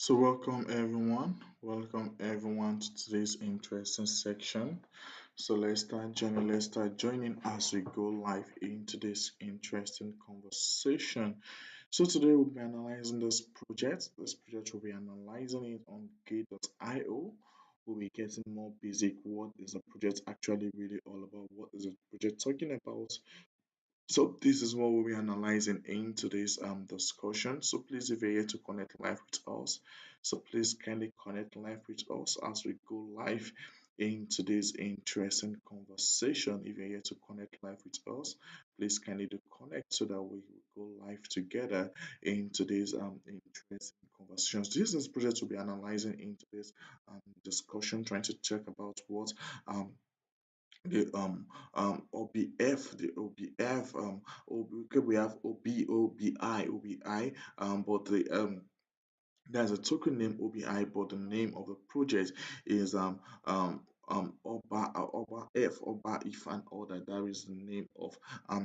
So welcome everyone to today's interesting section. So let's start joining as we go live into this interesting conversation. So today we'll be analyzing this project. This project will be analyzing it on gate.io. We'll be getting more basic. What is the project actually really all about? What is the project talking about? So this is what we'll be analyzing in today's discussion. So please, if you're here to connect live with us, so please kindly connect live with us as we go live in today's interesting conversation. If you're here to connect live with us, please kindly do connect so that we will go live together in today's interesting conversations. This is project we'll be analyzing in today's discussion, trying to check about what um the OBF, the OBF, okay, we have OBI, but the there's a token named OBI, but the name of the project is Oba F, Oba if and all that. That is the name of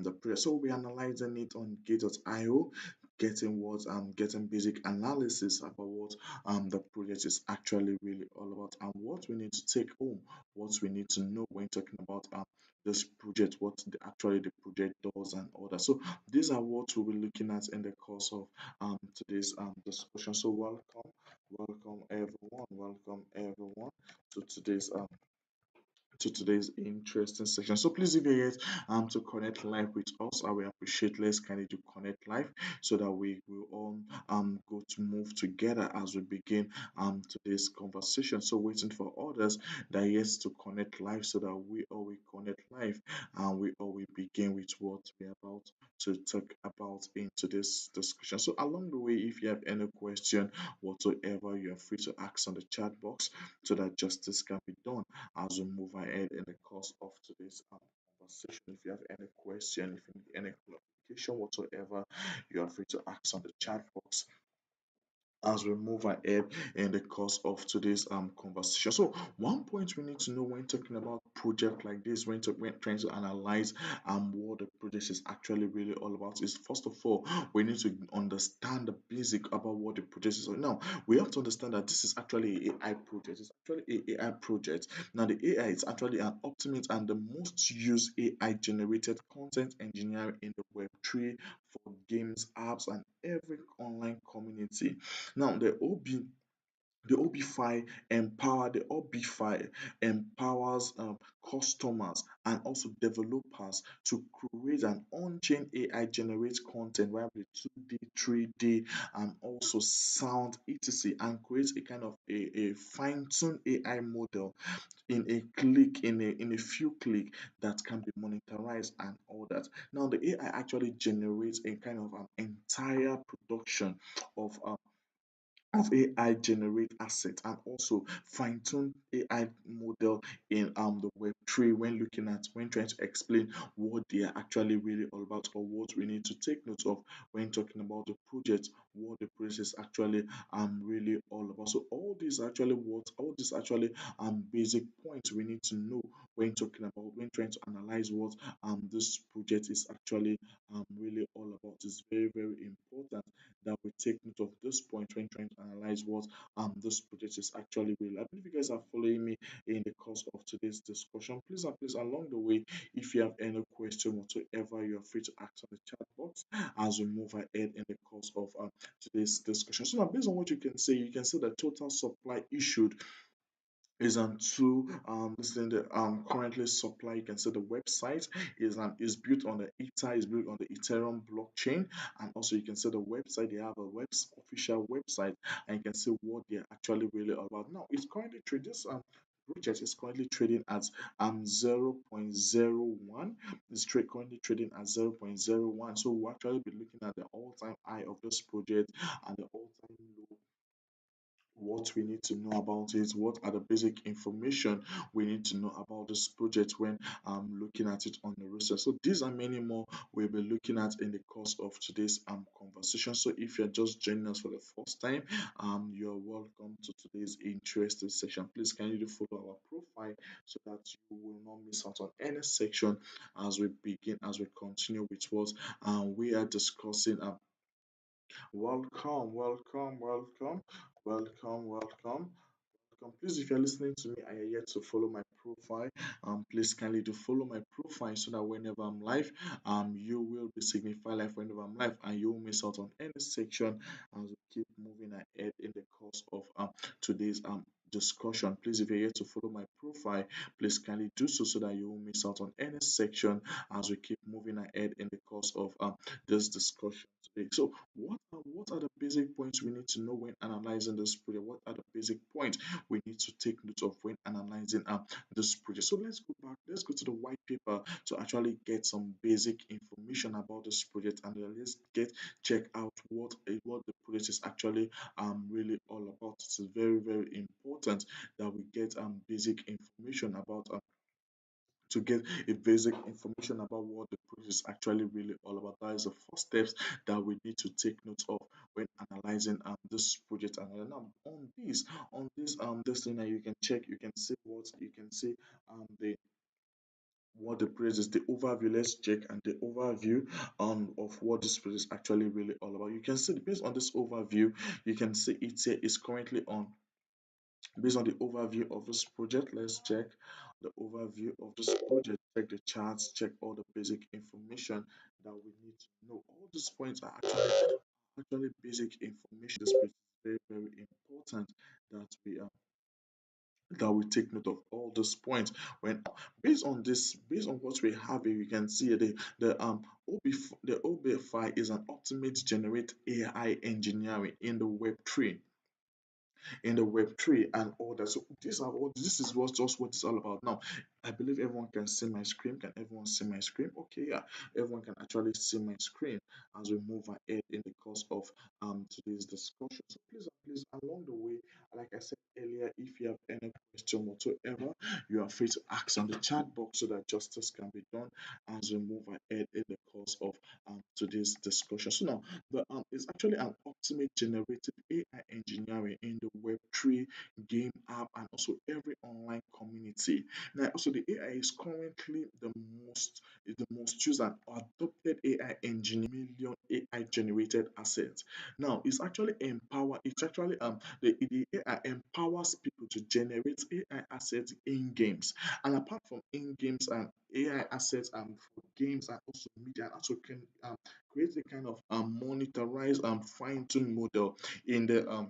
the project. So we're analyzing it on Gate.io, getting basic analysis about what the project is actually really all about and what we need to take home, what we need to know when talking about this project, what actually the project does and all that. So these are what we'll be looking at in the course of today's discussion. So welcome everyone to today's interesting section. So please, if you're yet to connect live with us, I will appreciate. Let's kindly to connect live so that we will all go to move together as we begin today's conversation. So waiting for others that are yet to connect live so that we all will connect live and we all will begin with what we're about to talk about in today's discussion. So along the way, if you have any question whatsoever, you are free to ask on the chat box so that justice can be done as we move ahead in the course of today's conversation. If you have any question, if you need any clarification whatsoever, you are free to ask on the chat box as we move ahead in the course of today's conversation. So one point we need to know when talking about project like this, when trying to analyze what the project is actually really all about is first of all we need to understand the basic about what the project is. Now we have to understand that this is actually a AI project. It's actually a AI project. Now the AI is actually an ultimate and the most used AI generated content engineering in the Web3 for games, apps, and every online community. Now the OB5 empowers customers and also developers to create an on-chain AI generate content where the 2D, 3D, and also sound etc. and create a kind of a fine-tuned AI model in a click, in a few click that can be monetized and all that. Now the AI actually generates a kind of an entire production of AI generate assets and also fine-tune AI model in the Web3 when trying to explain what they are actually really all about or what we need to take note of when talking about the project, what the project is actually really all about. So all these actually basic points we need to know when talking about when trying to analyze what this project is actually really all about. Is very, very important that we take note of this point when trying to analyze what this project is actually real. I believe you guys are following me in the course of today's discussion. Please along the way, if you have any question whatsoever, you are free to ask on the chat box as we move ahead in the course of today's discussion. So now based on what you can see the total supply issued is to this is the currently supply. You can see the website is built on the ether is built on the ethereum blockchain, and also you can see the website. They have a official website, and you can see what they're actually really all about. Now it's currently trading this project is currently trading at 0.01. It's currently trading at 0.01. So we'll actually be looking at the all-time high of this project and the all-time low, what we need to know about it, what are the basic information we need to know about this project when looking at it on the research. So these are many more we'll be looking at in the course of today's conversation. So if you're just joining us for the first time, you're welcome to today's interesting section. Please kindly do follow our profile so that you will not miss out on any section as we continue with what we are discussing. Welcome. Welcome, welcome. Please, if you're listening to me and you're yet to follow my profile, please kindly do follow my profile so that whenever I'm live, you will be signified live whenever I'm live, and you won't miss out on any section as we keep moving ahead in the course of today's discussion. Please, if you're yet to follow my profile, please kindly do so so that you won't miss out on any section as we keep moving ahead in the course of this discussion today. So, what are the basic points we need to know when analyzing this project? What are the basic points we need to take note of when analyzing this project? So let's go back, let's go to the white paper to actually get some basic information about this project, and then let's get check out what the project is actually really all about. It's very, very important that we get basic information about to get a basic information about what the project is actually really all about. That is the first steps that we need to take note of when analyzing this project. And then on this thing that you can check, you can see the what the project is, the overview. Let's check and the overview of what this project is actually really all about. You can see based on this overview, you can see it here is currently on. Based on the overview of this project, let's check the overview of this project, check the charts, check all the basic information that we need to know. All these points are actually basic information. This project is very, very important that we take note of all these points when based on what we have here. You can see the OBFI is an ultimate generate AI engineering in the Web3 and all that. So this is what just what it's all about. Now, I believe everyone can see my screen. Can everyone see my screen? Okay, yeah, everyone can actually see my screen as we move ahead in the course of today's discussion. So please along the way, like I said earlier, if you have any question whatsoever, you are free to ask on the chat box so that justice can be done as we move ahead in the course of today's discussion. So now it's actually an ultimate generative AI engineering in the Web3 game app and also every online community. Now, also the AI is currently the most used and adopted AI engineering million AI generated assets. Now, it's actually the AI empowers people to generate AI assets in games, and apart from in games and AI assets for games and also media, and also can create a kind of monetized fine-tuned model in the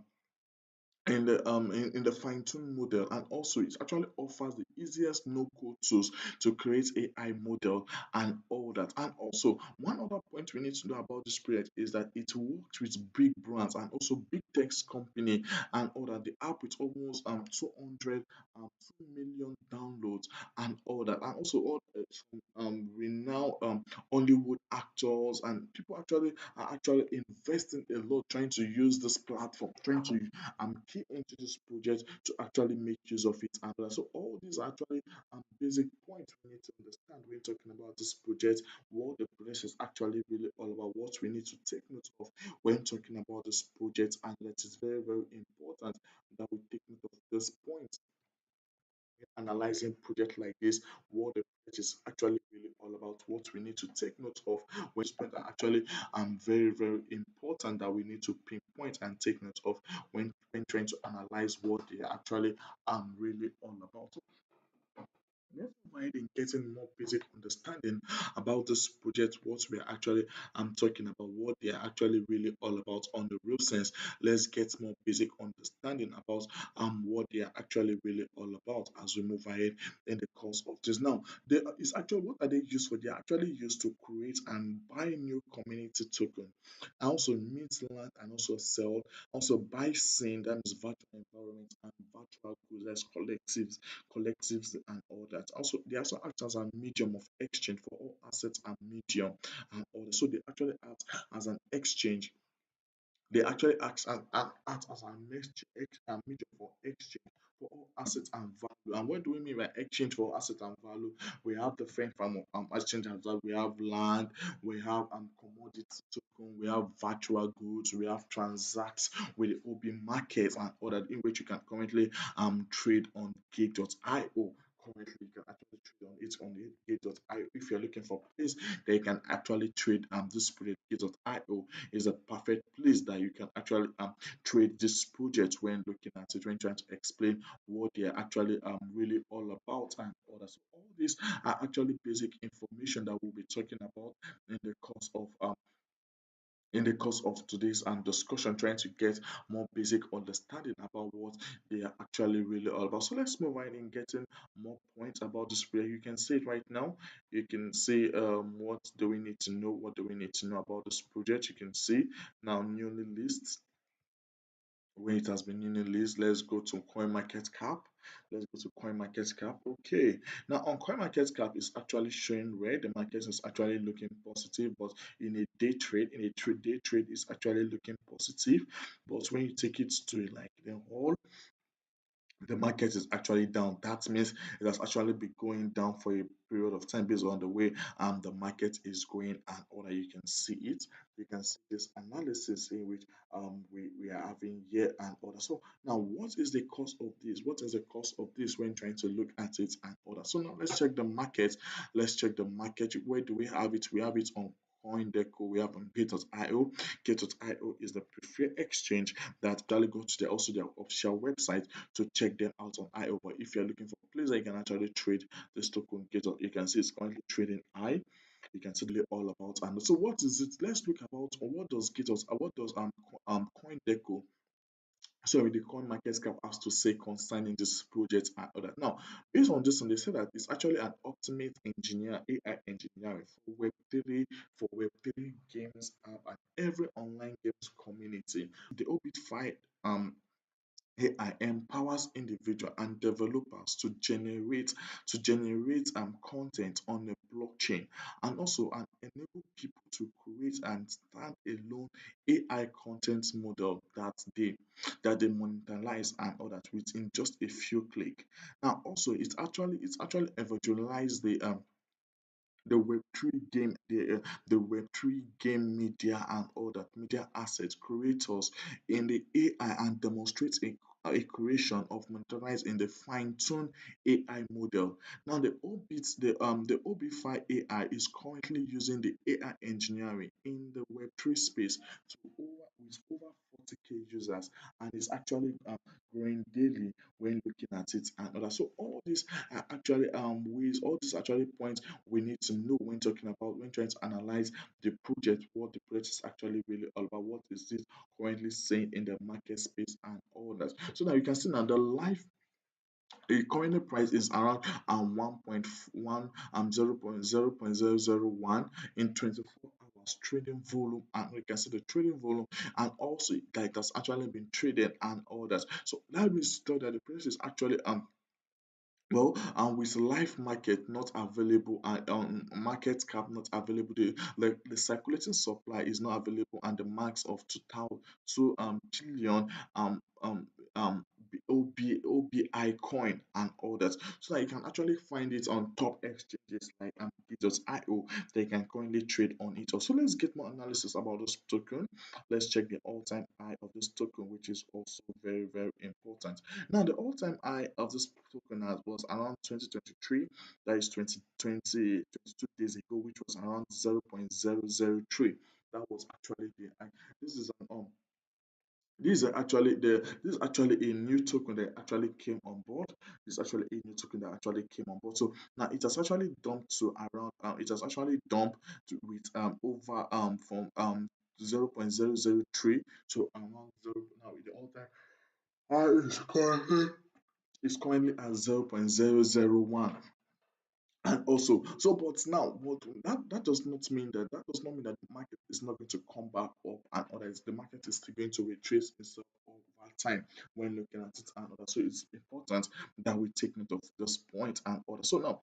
in the fine-tune model, and also it actually offers the easiest no-code tools to create AI model and all that. And also one other point we need to know about this project is that it works with big brands and also big tech company and all that. The app with almost 200 2 million downloads and all that, and also all some renowned Hollywood actors and people are actually investing a lot trying to use this platform, trying to key into this project to actually make use of it. And so all these are actually basic points we need to understand when talking about this project, what the project is actually really all about, what we need to take note of when talking about this project, and that is very, very important that we take note of this point analyzing project like this, what the project is actually really all about, what we need to take note of when spend are actually very, very important that we need to pinpoint and take note of when trying to analyze what they are actually really all about. Never mind in getting more basic understanding about this project, what we are actually talking about, what they are actually really all about on the real sense. Let's get more basic understanding about what they are actually really all about as we move ahead in the course of this. Now, is actually what are they used for? They are actually used to create and buy new community token, and also mint land and also sell, also buy scene, that is virtual environment and virtual goods, that's collectives and all that. Also, they also act as a medium of exchange for all assets and medium and all that. So they actually act as an exchange. They actually act as a medium for exchange for all assets and value. And what do we mean by exchange for asset and value? We have different form of exchange and value. We have land, we have commodity token, we have virtual goods, we have transacts with the OB markets and all that, in which you can currently trade on gig.io currently you can actually trade on it on the gate.io. If you're looking for a place that you can actually trade this project, gate.io is a perfect place that you can actually trade this project when looking at it, when trying to explain what they are actually really all about and others. So all these are actually basic information that we'll be talking about in the course of today's discussion, trying to get more basic understanding about what they are actually really all about. So let's move on in getting more points about this prayer. You can see it right now. You can see what do we need to know, what do we need to know about this project. You can see now newly lists when it has been released. Let's go to CoinMarketCap. Let's go to CoinMarketCap. Okay, now on CoinMarketCap, it's actually showing red. The market is actually looking positive, but in a day trade, day trade is actually looking positive. But when you take it to like the whole, the market is actually down. That means it has actually been going down for a period of time based on the way the market is going, and other you can see it. You can see this analysis in which we are having here and other. So now what is the cost of this? What is the cost of this when trying to look at it and other? So now let's check the market. Let's check the market. Where do we have it? We have it on CoinDeco, we have on Gate.io. Gate.io is the preferred exchange that actually go to their official website to check them out on IO. But if you're looking for a place that you can actually trade this token, you can see it's currently trading high. You can see all about. And so what is it? Let's look about what does Gatos, what does CoinDeco, sorry, the coin market cap has to say concerning this project and other. Now, based on this one, they say that it's actually an ultimate engineer, AI engineering for Web3 games app and every online games community. The Obit5 AI empowers individuals and developers to generate content on a blockchain, and also enable people to create and stand alone AI content model that they monetize and others within just a few clicks. Now also it's actually evangelized the Web3 game, the Web3 game media and all that media assets creators in the AI and demonstrates a creation of monetized in the fine-tuned AI model. Now the OB5 AI is currently using the AI engineering in the Web3 space with over 40K users, and is actually growing daily when looking at it and other. So all these are actually all these actually points we need to know when talking about, when trying to analyze the project, what the project is actually really all about, what is it currently saying in the market space and all that. So now you can see now the current price is around 1.1 0.001 in 24 hours trading volume, and we can see the trading volume and also like that's actually been traded and all that. So that means that the price is actually well, with live market not available and market cap not available, the circulating supply is not available, and the max of 2 trillion OBI coin and all that, so that you can actually find it on top exchanges like Git.io that you can currently trade on it. So let's get more analysis about this token. Let's check the all-time high of this token, which is also very, very important. Now, the all-time high of this token was around 2023, that is 22 days ago, which was around 0.003. That was actually the high. This is an this is actually a new token that actually came on board. This is actually a new token that actually came on board. So now it has actually dumped to around it has actually dumped to, with over from 0.003 to around 0. Now the all-time high is currently at 0.001. And also, so but now what that does not mean that the market is not going to come back up and others. The market is still going to retrace itself over time when looking at it and others. So it's important that we take note of this point and others. So now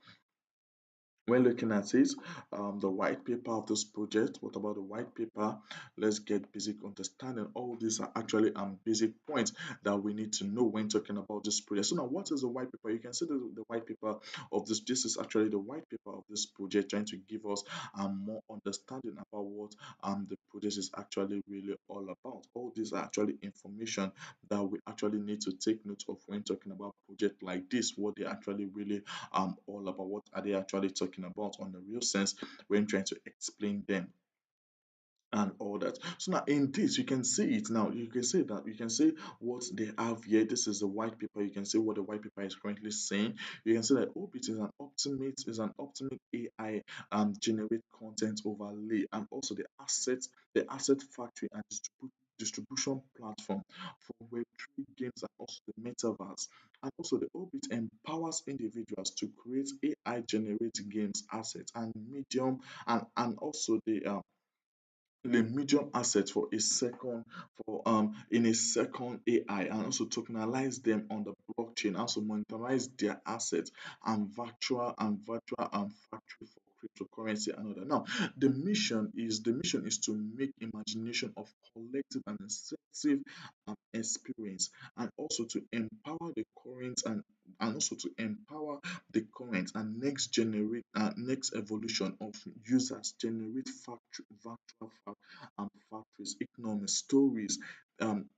When looking at it, the white paper of this project, what about the white paper? Let's get basic understanding. All these are actually basic points that we need to know when talking about this project. So now, what is the white paper? You can see the white paper of this. This is actually the white paper of this project, trying to give us more understanding about what the project is actually really all about. All these are actually information that we actually need to take note of when talking about project like this, what they actually really all about, what are they actually talking about on the real sense when trying to explain them and all that. So now in this, you can see it now. You can say that you can see what they have here. This is the white paper. You can see what the white paper is currently saying. You can see that Orbit is an ultimate AI generate content overlay, and also the asset factory and distribution platform for Web3 games and also the metaverse. And also the Orbit empowers individuals to create AI generate games assets and medium and also the medium asset for a second for in a second AI, and also tokenize them on the blockchain, also monetize their assets and virtual factory for cryptocurrency and other. Now, the mission is to make imagination of collective and sensitive experience, and also to empower the current and also to empower the current and next evolution of users generate factories, economic stories, um,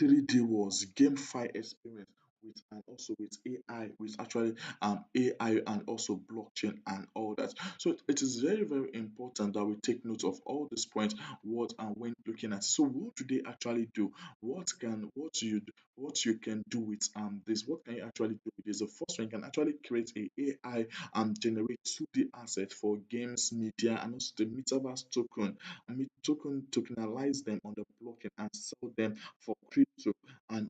3D was GameFi experience with and also with AI, with actually AI and also blockchain and all that. So it is very, very important that we take note of all these points, what and when looking at it. So what do they actually do? What you can do with this? What can you actually do with this? The first one, you can actually create a AI and generate 2D assets for games, media, and also the metaverse tokenize them on the blockchain and sell them for crypto. And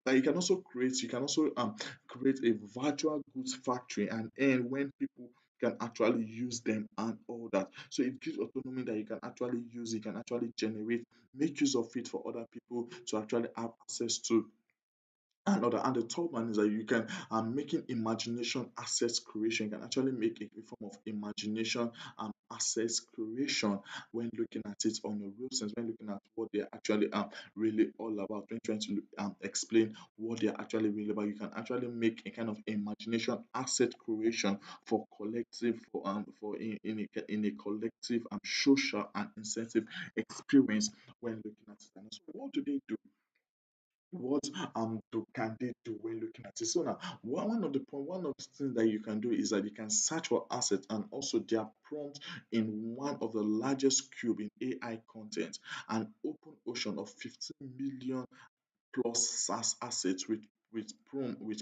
that you can also create a virtual goods factory and earn when people can actually use them and all that. So it gives autonomy that you can actually use, you can actually generate, make use of it for other people to actually have access to. And the third one is that you can making imagination assets creation. You can actually make a form of imagination assets creation when looking at it on a real sense, when looking at what they're actually really all about, when trying to explain what they're actually really about. You can actually make a kind of imagination asset creation for collective in a collective social and incentive experience when looking at it. And so what do they do? What can they do when looking at it? So now one of the things that you can do is that you can search for assets and also their prompt in one of the largest cube in AI content, an open ocean of 15 million plus SaaS assets with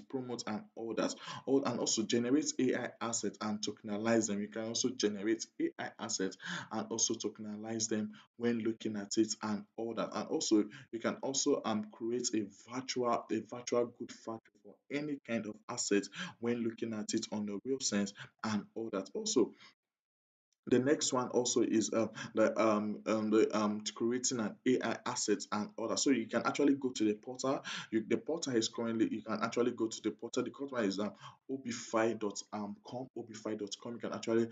promote and all that. And also generate AI assets and tokenize them. You can also generate AI assets and also tokenize them when looking at it and all that. And also you can also create a virtual good factory for any kind of asset when looking at it on the real sense and all that. Also, the next one also is creating an AI asset and other. So you can actually go to the portal. The portal is currently, you can actually go to the portal. The portal is obfi.com. You can actually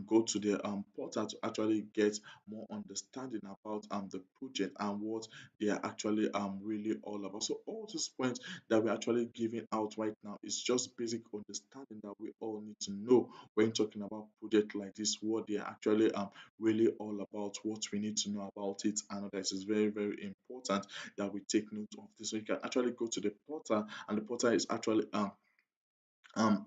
go to the portal to actually get more understanding about the project and what they are actually really all about. So all these points that we're actually giving out right now is just basic understanding that we all need to know when talking about project like this, what they are actually really all about, what we need to know about it, and that is very, very important that we take note of this. So you can actually go to the portal, and the portal is actually obfi.com.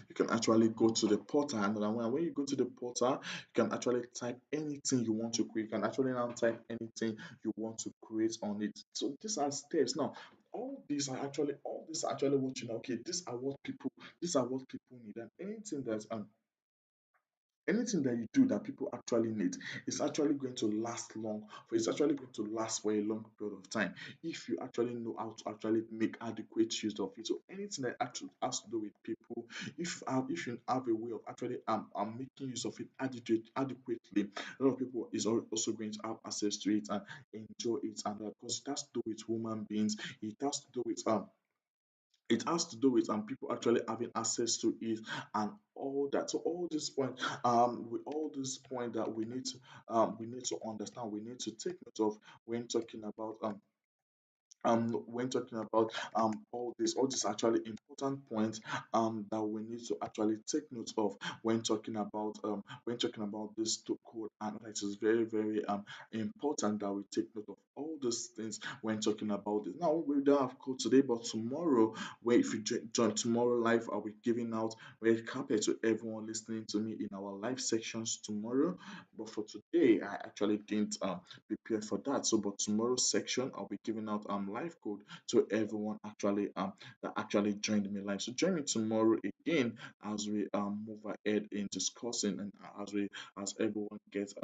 You can actually go to the portal, and then when you go to the portal, you can actually type anything you want to create. You can actually now type anything you want to create on it. So these are steps. Now, all these are actually what you know. Okay, these are what people need, and anything that you do that people actually need is actually going to last long for it's actually going to last for a long period of time if you actually know how to actually make adequate use of it. So anything that actually has to do with people, if you have a way of actually making use of it adequately, a lot of people is also going to have access to it and enjoy it, and because it has to do with human beings, it has to do with it has to do with people actually having access to it and all that. So all this point, with all this point that we need to understand, we need to take note of when talking about all these actually important points that we need to actually take note of when talking about this to code, and it is very very important that we take note of all these things when talking about it. Now we don't have code today, but tomorrow, where if you join tomorrow live, I'll be giving out red carpet to everyone listening to me in our live sections tomorrow. But for today, I actually didn't prepare for that. So, but tomorrow's section, I'll be giving out live code to everyone that actually joined me live. So join me tomorrow again as we move ahead in discussing, and as everyone gets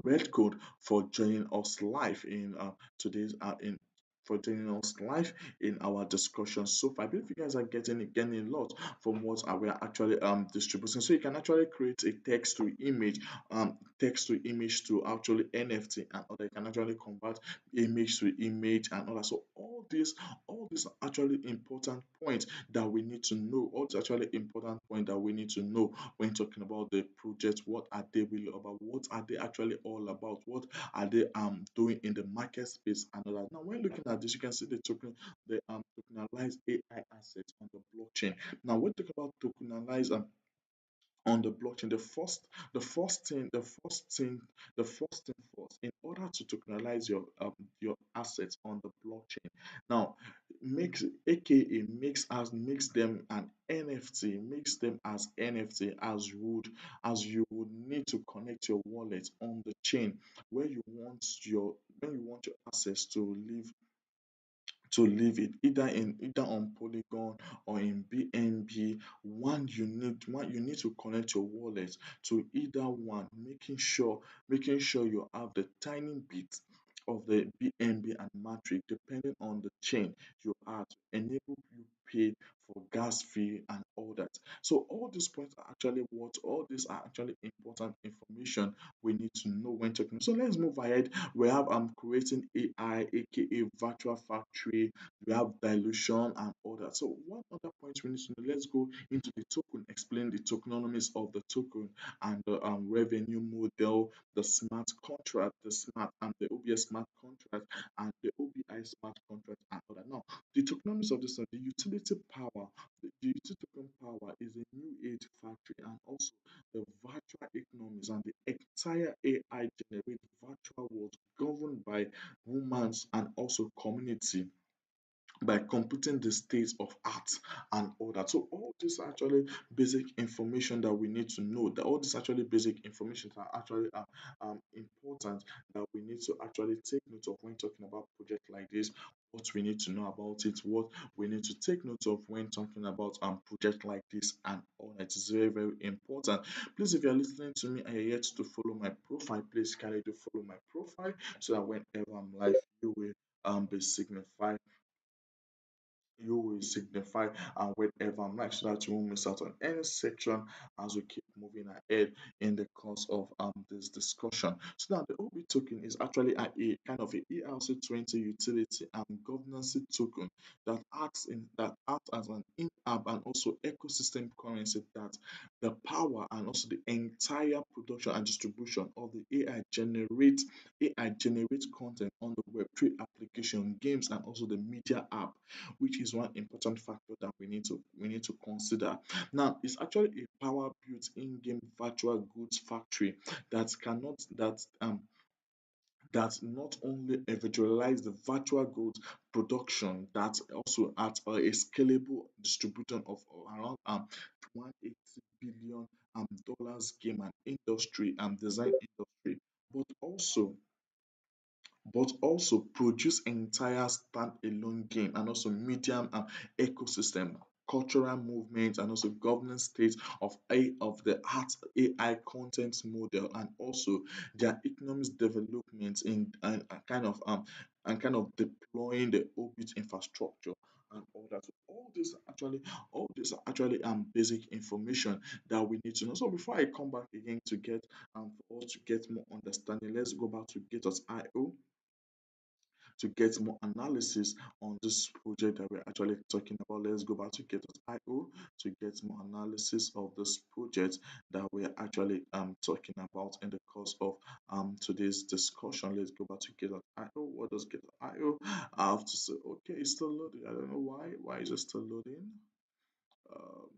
red code for joining us live in today's in for joining us live in our discussion so far. I believe you guys are getting a lot from what we are actually distributing. So you can actually create a text to image to actually NFT, and other you can actually convert image to image and all that. So all these are actually important points that we need to know. All these actually important points that we need to know when talking about the project. What are they really about? What are they actually all about? What are they doing in the market space and all that? Now, when looking at this, you can see the tokenized AI assets on the blockchain. Now, when talk about tokenized on the blockchain, the first thing first, in order to tokenize your assets on the blockchain, now makes aka makes them an NFT, makes them as NFT, as you would need to connect your wallet on the chain where you want your when you want your assets to leave it either on Polygon or in BNB. One you need to connect your wallet to either one, making sure you have the tiny bit of the BNB and matrix depending on the chain you are to enable you pay for gas fee and all that. So all these points are actually what all these are actually important information we need to know when talking. So let's move ahead. We have creating AI, aka virtual factory. We have dilution and all that. So one other point we need to know. Let's go into the token. Explain the tokenomics of the token and the revenue model, the smart contract, the OBS smart contract, and the OBI smart contract and all that. Now the tokenomics of this one, the utility power. The utility token power is a new age factory, and also the virtual economies and the entire AI generated virtual world governed by humans and also community by computing the state of art and all that. So all this are actually basic information that we need to know. That all these actually basic information are actually important that we need to actually take note of when talking about project like this. What we need to know about it, what we need to take note of when talking about project like this and all that is very very important. Please, if you are listening to me and you're yet to follow my profile, please kindly do follow my profile so that whenever I'm live, you will be signified you will signify and whenever I'm like so that you won't miss out on any section as we keep moving ahead in the course of this discussion. So now the OB token is actually a kind of a ERC20 utility and governance token that acts as an in-app and also ecosystem currency that the power and also the entire production and distribution of the AI generates content on the web through application, games, and also the media app, which is one important factor that we need to consider. Now, it's actually a power built in-game virtual goods factory that cannot that not only visualize the virtual goods production that also at a scalable distribution of around 180 billion dollars game and industry and design industry, but also produce entire standalone game and also medium ecosystem, cultural movement, and also governance state of the art AI content model, and also their economic development in and kind of deploying the orbit infrastructure and all that. So all these are actually basic information that we need to know. So before I come back again to get for us to get more understanding, let's go back to Gators IO to get more analysis on this project that we're actually talking about. Let's go back to get.io to get more analysis of this project that we're actually talking about in the course of today's discussion. Let's go back to get.io. What does get.io? I have to say, okay, it's still loading. I don't know why. Why is it still loading? Um,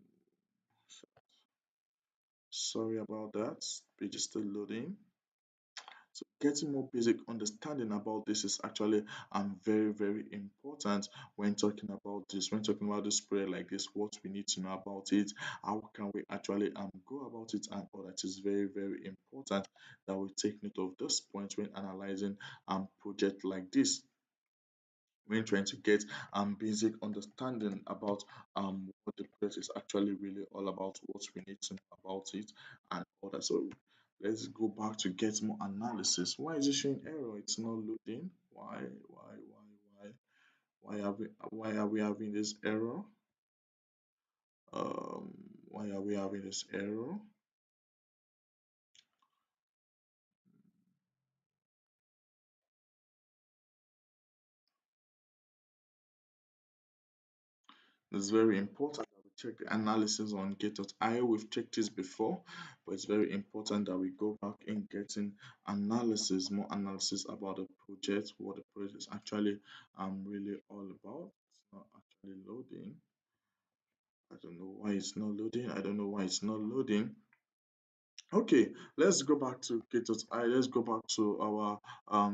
Sorry about that. Page is still loading. So getting more basic understanding about this is actually very, very important when talking about this. When talking about this prayer like this, what we need to know about it, how can we actually go about it, and all that is very, very important that we take note of this point when analyzing project like this, when trying to get basic understanding about what the project is actually really all about, what we need to know about it, and all that. So let's go back to get more analysis. Why is it showing error? It's not loading. Why are we having this error? um why are we having this error? It's very important that we check the analysis on Gate.io. We've checked this before, but it's very important that we go back in getting analysis, more analysis about the project, what the project is actually really all about. It's not actually loading. I don't know why it's not loading. I don't know why it's not loading. Okay, let's go back to K.I. Let's go back to our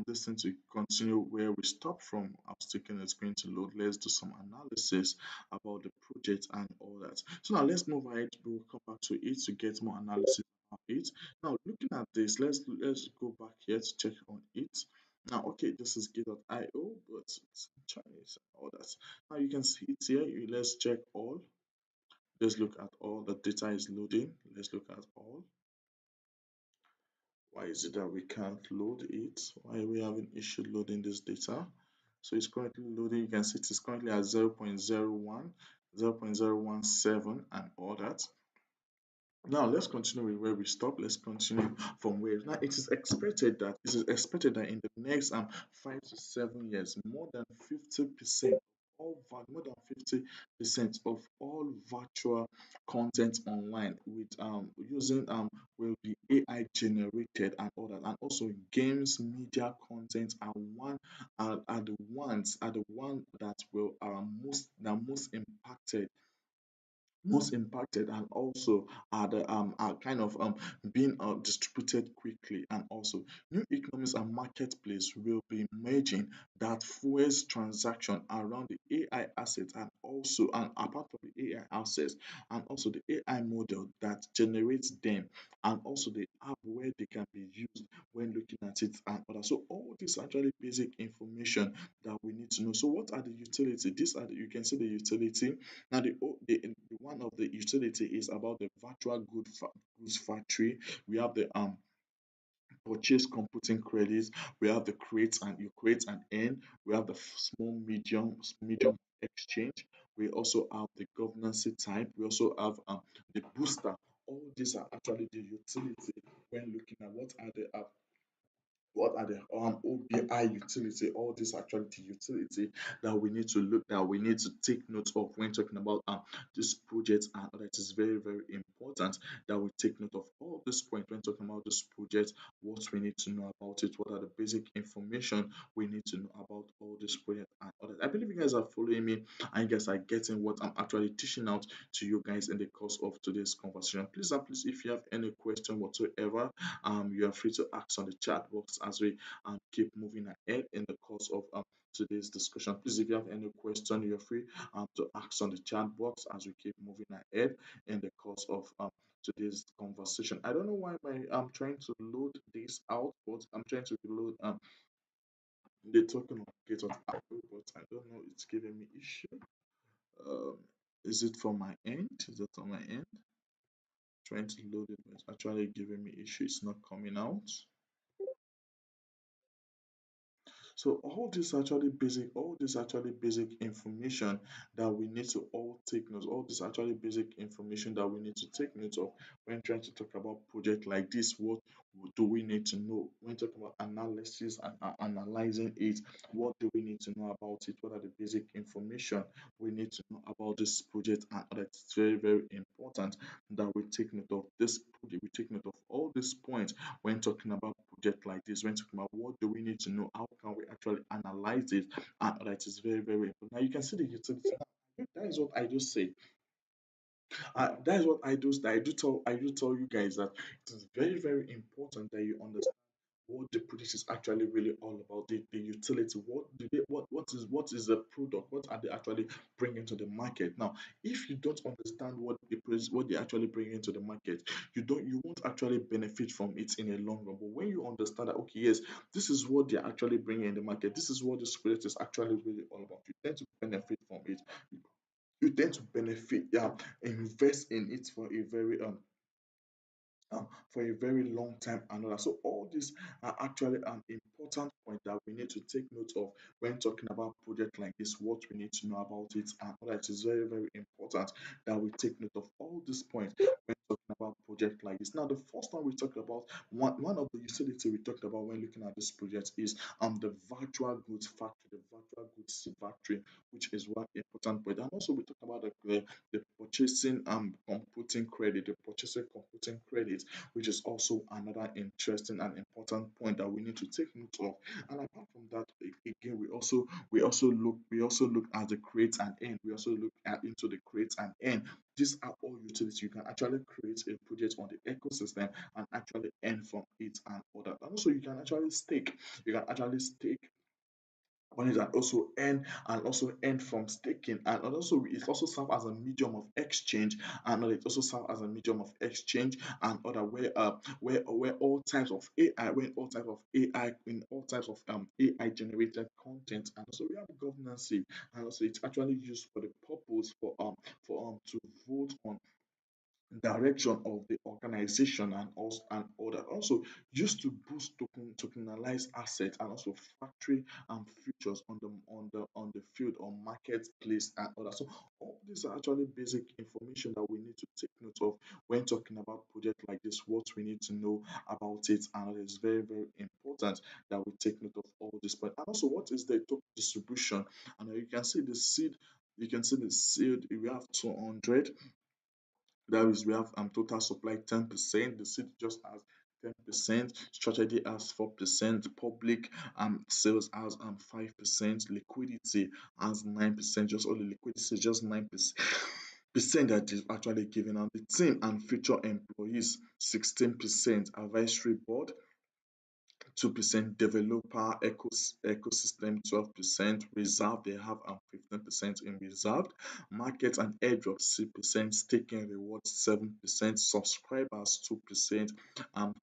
this thing to continue where we stopped from. I was thinking it's going to load. Let's do some analysis about the project and all that. So now let's move ahead. We'll come back to it to get more analysis about it. Now looking at this, let's go back here to check on it. Now, okay, this is Git.io, but it's in Chinese and all that. Now you can see it here. Let's check all. Let's look at all. The data is loading. Let's look at all. Why is it that we can't load it? Why are we having issue loading this data? So it's currently loading. You can see it is currently at 0.01, 0.017 and all that. Now let's continue with where we stop. Let's continue from where now it is expected that in the next 5 to 7 years, more than 50% of all virtual content online with using will be AI generated and all that, and also games, media content are the one that will most impacted and also are kind of being distributed quickly, and also new economies and marketplace will be emerging that fuels transaction around the AI assets, and also and apart from the AI assets and also the AI model that generates them, and also the app where they can be used when looking at it and other. So all this actually basic information that we need to know. So what are the utility? These are you can see the utility. Now, the one of the utility is about the virtual goods factory. We have the purchase computing credits. We have the create and you create and earn. We have the small medium exchange. We also have the governance type. We also have the booster. All these are actually the utility when looking at what are the OBI utility, all these actually the utility that we need to take note of when talking about this project, and that is very, very important that we take note of all this point when talking about this project, what we need to know about it, what are the basic information we need to know about all this project and all that. I believe you guys are following me and you guys are getting what I'm actually teaching out to you guys in the course of today's conversation. Please, if you have any question whatsoever, you are free to ask on the chat box as we keep moving ahead in the course of today's discussion. Please, if you have any question, you're free to ask on the chat box as we keep moving ahead in the course of today's conversation. I don't know why I'm trying to load this out, but I'm trying to load the token of gate of Apple, but I don't know, it's giving me issue. Um, is it from my end? Is it on my end? Trying to load it, but it's actually giving me issue. It's not coming out. So all this actually basic information that we need to all take note. All this actually basic information that we need to take note of when trying to talk about project like this. What do we need to know when talking about analysis and analyzing it? What do we need to know about it? What are the basic information we need to know about this project? And that's very, very important that we take note of this project. We take note of all these points when talking about project like this, when talking about what do we need to know, how can we actually analyze it, and that is very, very important. Now you can see the utility. That is what I just said. That is what I do tell you guys that it is very, very important that you understand what the product is actually really all about, the utility. What is the product? What are they actually bringing to the market? Now, if you don't understand what they actually bring into the market, you won't actually benefit from it in a long run. But when you understand that, okay, yes, this is what they're actually bringing in the market, this is what this product is actually really all about, you tend to benefit from it. You tend to benefit, yeah, invest in it for a very long time and all that. So all these are actually an important point that we need to take note of when talking about project like this, what we need to know about it and all that. Is very, very important that we take note of all these points when talking about project like this. Now, the first one we talked about, one of the utility we talked about when looking at this project is the virtual goods factory, the virtual goods factory, which is one important point. And also we talked about the purchasing computing credit, the purchasing computing credit, which is also another interesting and important point that we need to take note of. And apart from that, again, we also look at the create and end. We also look at into the create and end. These are all utilities. You can actually create a project on the ecosystem and actually earn from it and all that. And also you can actually stake. You can actually stake money that also earn from staking, and also it also serve as a medium of exchange, and it also serve as a medium of exchange and other where all types of AI when all types of AI in all types of AI generated content, and also we have governance, and also it's actually used for the purpose to vote on direction of the organization and also and other also used to boost tokenized assets and also factory and futures on the field or marketplace and other. So all these are actually basic information that we need to take note of when talking about project like this, what we need to know about it, and it is very, very important that we take note of all this point. And also what is the top distribution? And you can see the seed, we have 200. That is, we have total supply 10%, the city just has 10%, strategy has 4%, public sales has 5%, liquidity has 9%, just only liquidity is just 9% that is actually given out. The team and future employees 16%, advisory board 2%, developer ecosystem 12%, reserve they have 15% in reserved, market and airdrop 6%, staking rewards 7%, subscribers 2%,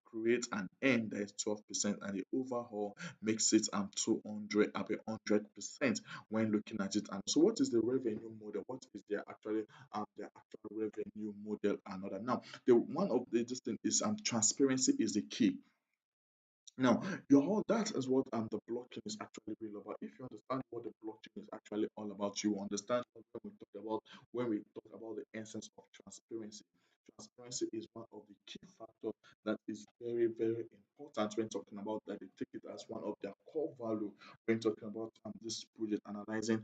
create and earn that is 12%, and the overall makes it 200 100% when looking at it. And so what is the revenue model? What is their actual revenue model and other? Now the one of the this thing is transparency is the key. Now, your whole that is what the blockchain is actually real about. If you understand what the blockchain is actually all about, you understand when we talk about the essence of transparency. Transparency is one of the key factors that is very, very important when talking about that. They take it as one of their core value when talking about this project, analyzing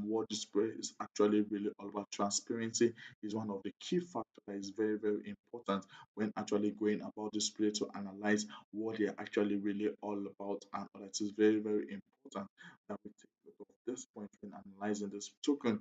what this project is actually really all about. Transparency is one of the key factors that is very, very important when actually going about this project to analyze what they're actually really all about, and that is very, very important that we take note of this point when analyzing this token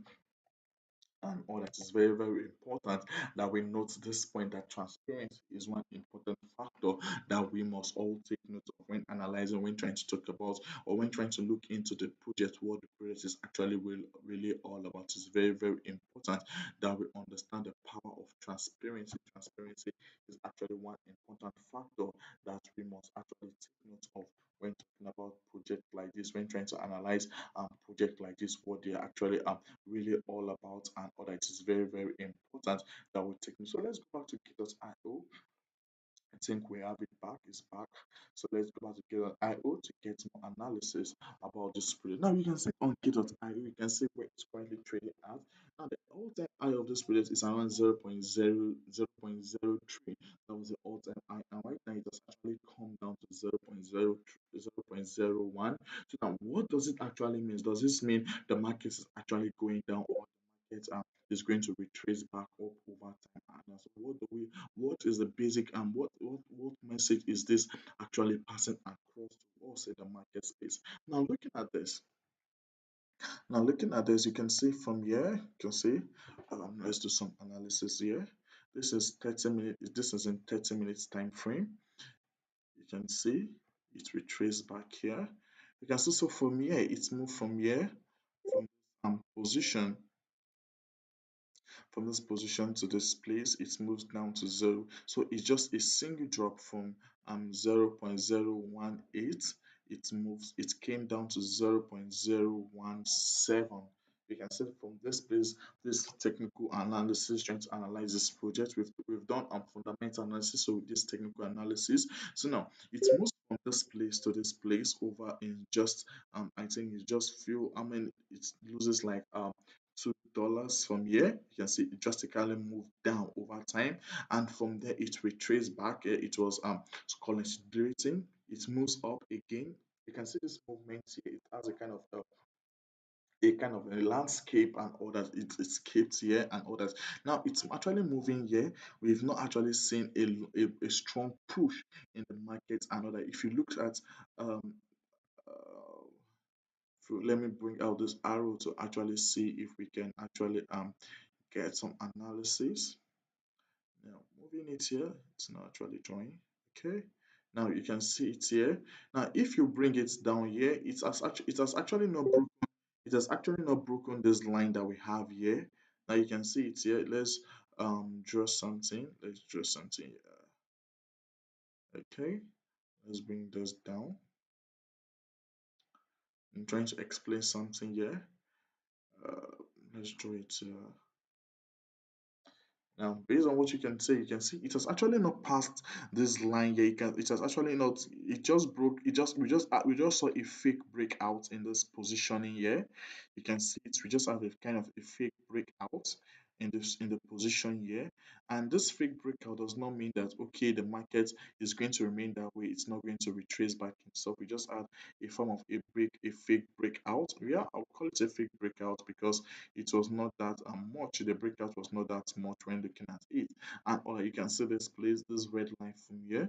and all that. Is very, very important that we note this point that transparency is one important factor that we must all take note of when analyzing, when trying to talk about, or when trying to look into the project, what the project is actually really all about. It's very, very important that we understand the power of transparency. Transparency is actually one important factor that we must actually take note of when talking about project like this, when trying to analyze project like this, what they are actually really all about and other. It is very, very important that we take note. So let's go back to Kitos IO. think we have it back. It's back. So let's go back to get.io to get more analysis about this project. Now you can see on get.io, you can see where it's currently trading at. Now the all-time high of this project is around 0.003. That was the all-time high, and right now it has actually come down to 0.01. So now what does it actually mean? Does this mean the market is actually going down, or the market is going to retrace back up over time? And so what is the basic and what message is this actually passing across to us in the market space? Now looking at this, you can see from here, you can see, let's do some analysis here. This is 30 minutes, this is in 30 minutes time frame. You can see it retrace back here. You can see, so from here, it's moved from here, from position, from this position to this place, it moves down to zero. So it's just a single drop from 0.018. It came down to 0.017. You can see from this place, this technical analysis trying to analyze this project. We've done fundamental analysis, so this technical analysis. So now it moves from this place to this place over in just I think it's just few, I mean, it loses like $2 from here. You can see it drastically moved down over time, and from there it retraced back. It was consolidating. It moves up again. You can see this movement here. It has a landscape and all that. It's escaped here and all that. Now it's actually moving here. We've not actually seen a strong push in the market and all that. If you look at uh, let me bring out this arrow to actually see if we can actually get some analysis. Now moving it here, it's not actually drawing. Okay, now you can see it here. Now if you bring it down here, it has actually not broken this line that we have here. Now you can see it here. Let's draw something. Let's draw something here. Okay, let's bring this down. I'm trying to explain something here. uh, let's draw it now, based on what you can see it has actually not passed this line here. It has actually not, it just broke, we just saw a fake breakout in this positioning here. You can see it, we just have a kind of a fake breakout in the position here. And this fake breakout does not mean that okay, the market is going to remain that way, it's not going to retrace back itself. We just had a form of a fake breakout. Yeah, I'll call it a fake breakout because it was not that much. The breakout was not that much when looking at it. And you can see this place, this red line from here.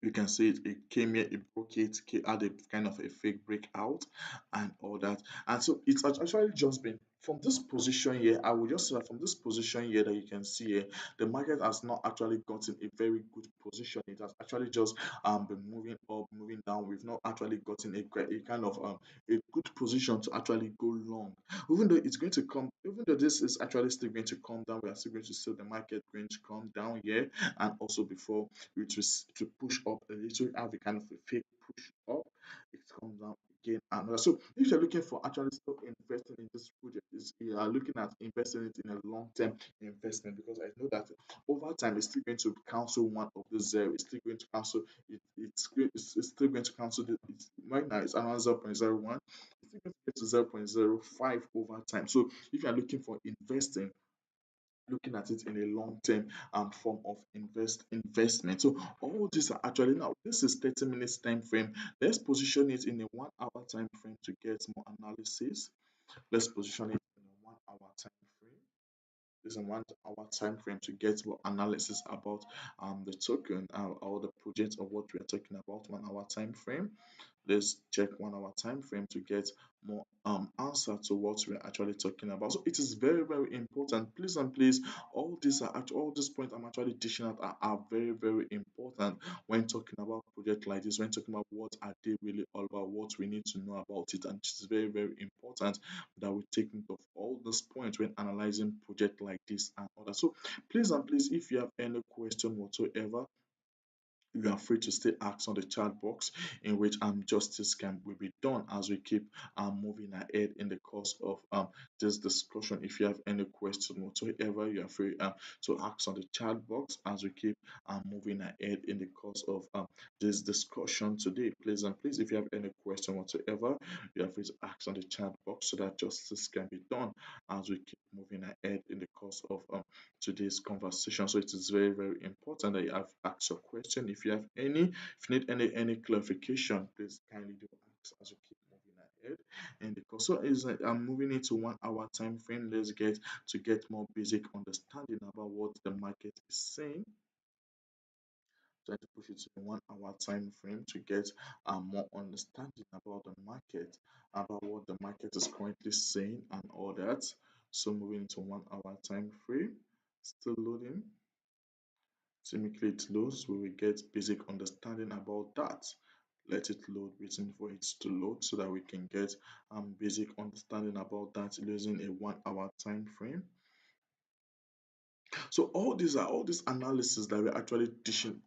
You can see it came here, it broke it, had a kind of a fake breakout and all that. And so it's actually just been from this position here. I would just say that from this position here that you can see here, the market has not actually gotten a very good position. It has actually just been moving up, moving down. We've not actually gotten a kind of a good position to actually go long. Even though it's going to come, even though this is actually still going to come down, we are still going to see the market going to come down here, and also before which is to push up a little, have a kind of a fake push up, it comes down again and so if you're looking for actually still investing in this project, is you are looking at investing it in a long-term investment, because I know that over time it's still going to cancel one of the zero, it's still going to cancel it's still going to cancel right now it's around 0.01, it's still going to get to 0.05 over time. So if you are looking for investing, looking at it in a long term form of investment. So all these are actually, now this is 30 minutes time frame. Let's position it in a 1 hour time frame to get more analysis. Let's position it in a 1 hour time frame. This is a 1 hour time frame to get more analysis about the token or the project of what we are talking about. 1 hour time frame. Let's check 1 hour time frame to get more answer to what we're actually talking about. So it is very, very important. Please and please, all these points I'm actually dishing out are very, very important when talking about project like this, when talking about what are they really all about, what we need to know about it. And it is very, very important that we take note of all these points when analyzing project like this and others. So please and please, if you have any question whatsoever, you are free to still ask on the chat box, in which justice can will be done as we keep moving ahead in the course of this discussion. If you have any question whatsoever, you are free to ask on the chat box as we keep moving ahead in the course of this discussion today. Please and please, if you have any question whatsoever, you are free to ask on the chat box so that justice can be done as we keep moving ahead in the course of today's conversation. So it is very, very important that you have asked your question. If you have any, if you need any clarification, please kindly do ask as we keep moving ahead. And because so is I'm moving into 1 hour time frame. Let's get more basic understanding about what the market is saying. Try to push it to the 1 hour time frame to get more understanding about the market, about what the market is currently saying and all that. So moving into 1 hour time frame, still loading. Typically it loads, we will get basic understanding about that. Let it load, waiting for it to load so that we can get basic understanding about that using a 1 hour time frame. So all these analysis that we're actually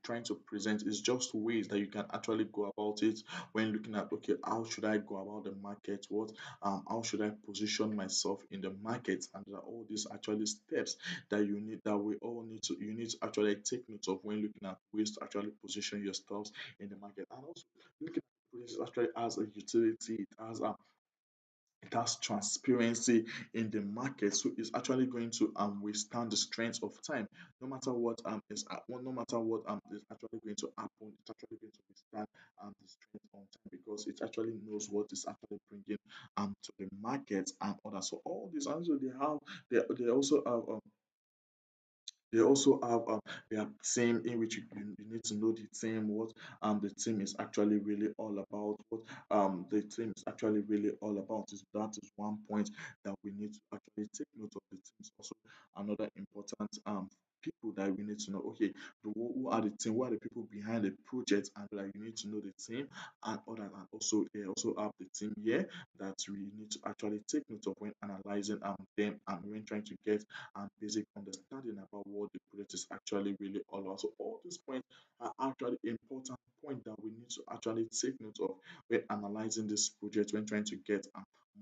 trying to present is just ways that you can actually go about it when looking at, okay, how should I go about the market? What how should I position myself in the market? And there are all these actually steps that you need that we all need to you need to actually take note of when looking at ways to actually position yourselves in the market. And also looking at this actually as a utility, it has transparency in the market, so it's actually going to withstand the strength of time. No matter what no matter what is actually going to happen, it's actually going to withstand the strength of time because it actually knows what is actually bringing to the market and others. So all these, and so they also have they also have their team, in which you need to know the team, what the team is actually really all about, what the team is actually really all about. Is that is one point that we need to actually take note of. The teams also another important people that we need to know. Okay, who are the team, who are the people behind the project, and like you need to know the team and other, and also they also have the team here that we need to actually take note of when analyzing them and when trying to get basic understanding about what the project is actually really all about. So all these points are actually important point that we need to actually take note of when analyzing this project, when trying to get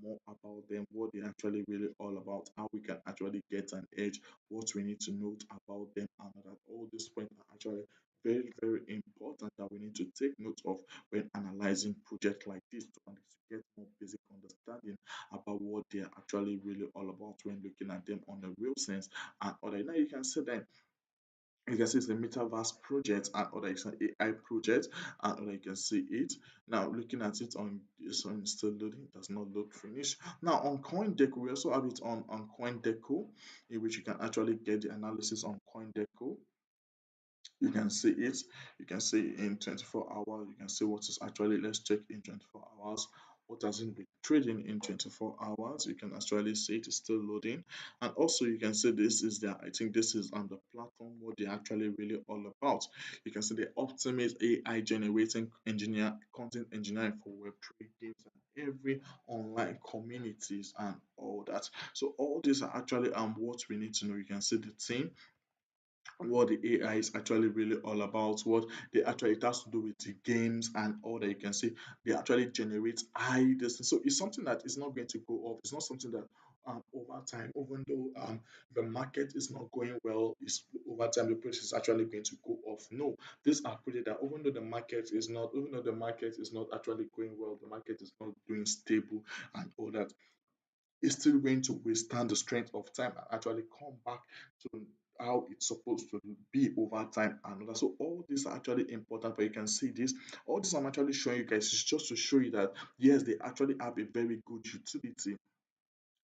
more about them, what they actually really all about, how we can actually get an edge, what we need to note about them, and that all these points are actually very, very important that we need to take note of when analyzing projects like this to get more basic understanding about what they are actually really all about when looking at them on a real sense and other. Now you can see that you can see it's a metaverse project and other it's an AI project and other you can see it. Now looking at it on this one still loading, does not load finish. Now on CoinDeco, we also have it on CoinDeco, in which you can actually get the analysis on CoinDeco. You can see it, you can see in 24 hours, you can see what is actually, let's check in 24 hours what has been trading in 24 hours. You can actually see it is still loading, and also you can see this is the, I think this is on the platform what they actually really all about. You can see the ultimate AI generating engineer content engineering for web3 games and every online communities and all that. So all these are actually what we need to know. You can see the team, what the AI is actually really all about, what they actually, it has to do with the games and all that. You can see they actually generate high distance. So it's something that is not going to go off. It's not something that over time, even though the market is not going well, is over time the price is actually going to go off. No, these are pretty that even though the market is not, even though the market is not actually going well, the market is not doing stable and all that, is still going to withstand the strength of time and actually come back to how it's supposed to be over time and all that. So all these are actually important, but you can see this. All this I'm actually showing you guys is just to show you that yes, they actually have a very good utility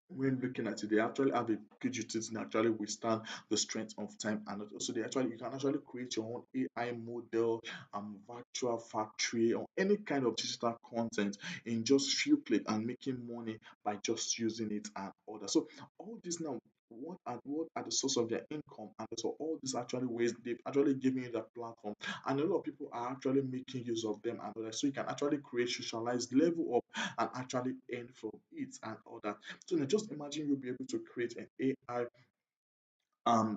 when looking at it. They actually have a good utility and actually withstand the strength of time, and also they actually, you can actually create your own AI model, virtual factory, or any kind of digital content in just few clicks and making money by just using it and all that. So all this now, what are the source of their income, and so all these actually ways they've actually given you that platform, and a lot of people are actually making use of them and all that. So you can actually create socialized level up and actually earn from it and all that. So now just imagine you'll be able to create an AI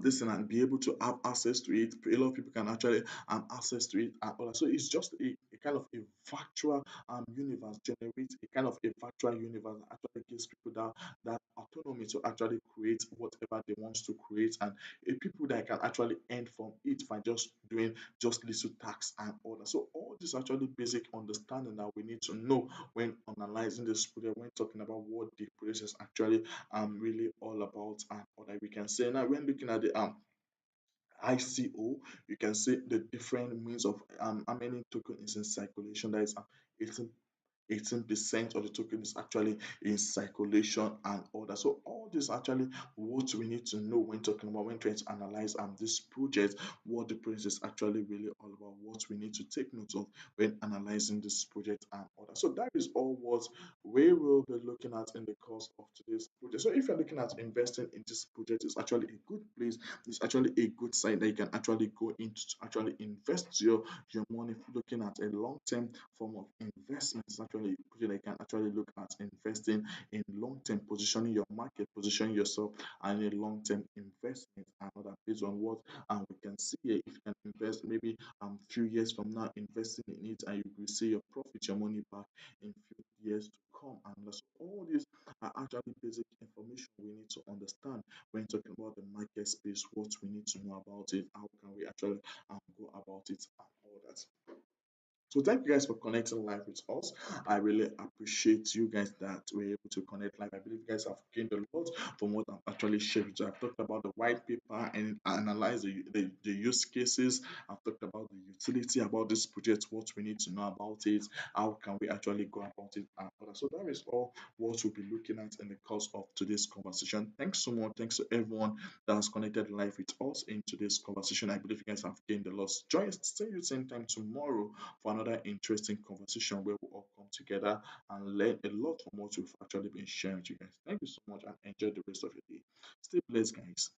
this thing and be able to have access to it. A lot of people can actually access to it and all that. So it's just a kind of a virtual universe, generates a kind of a virtual universe that actually gives people that autonomy to actually create whatever they want to create, and a people that can actually earn from it by just doing just little tasks and all that. So all this actually basic understanding that we need to know when analyzing this project, when talking about what the project is actually really all about and all that we can say. Now when looking at the ICO, you can see the different means of how many token is in circulation. That is 18% of the token is actually in circulation and all that. So all this actually what we need to know when talking about, when trying to analyze this project, what the project is actually really all about, what we need to take note of when analyzing this project and all that. So that is all what we will be looking at in the course of today's project. So if you're looking at investing in this project, it's actually a good place. It's actually a good site that you can actually go into to actually invest your money. Looking at a long-term form of investment is actually a project that you can actually look at investing in long-term, positioning your market, positioning yourself and a long-term investment and other based on what we can see here. If you can invest maybe few years from now, investing in it, and you will see your profit, your money back in few years to come. And so all these are actually basic information we need to understand when talking about the market space, what we need to know about it, how can we actually go about it and all that. So thank you guys for connecting live with us. I really appreciate you guys that were able to connect live. I believe you guys have gained a lot from what I've actually shared with you. I've talked about the white paper and analyze the use cases. I've talked about the utility about this project, what we need to know about it, how can we actually go about it, and all that. So that is all what we'll be looking at in the course of today's conversation. Thanks so much. Thanks to everyone that has connected live with us in today's conversation. I believe you guys have gained a lot. Join us, see you same time tomorrow for another interesting conversation where we all come together and learn a lot from what we've actually been sharing with you guys. Thank you so much and enjoy the rest of your day. Stay blessed, guys.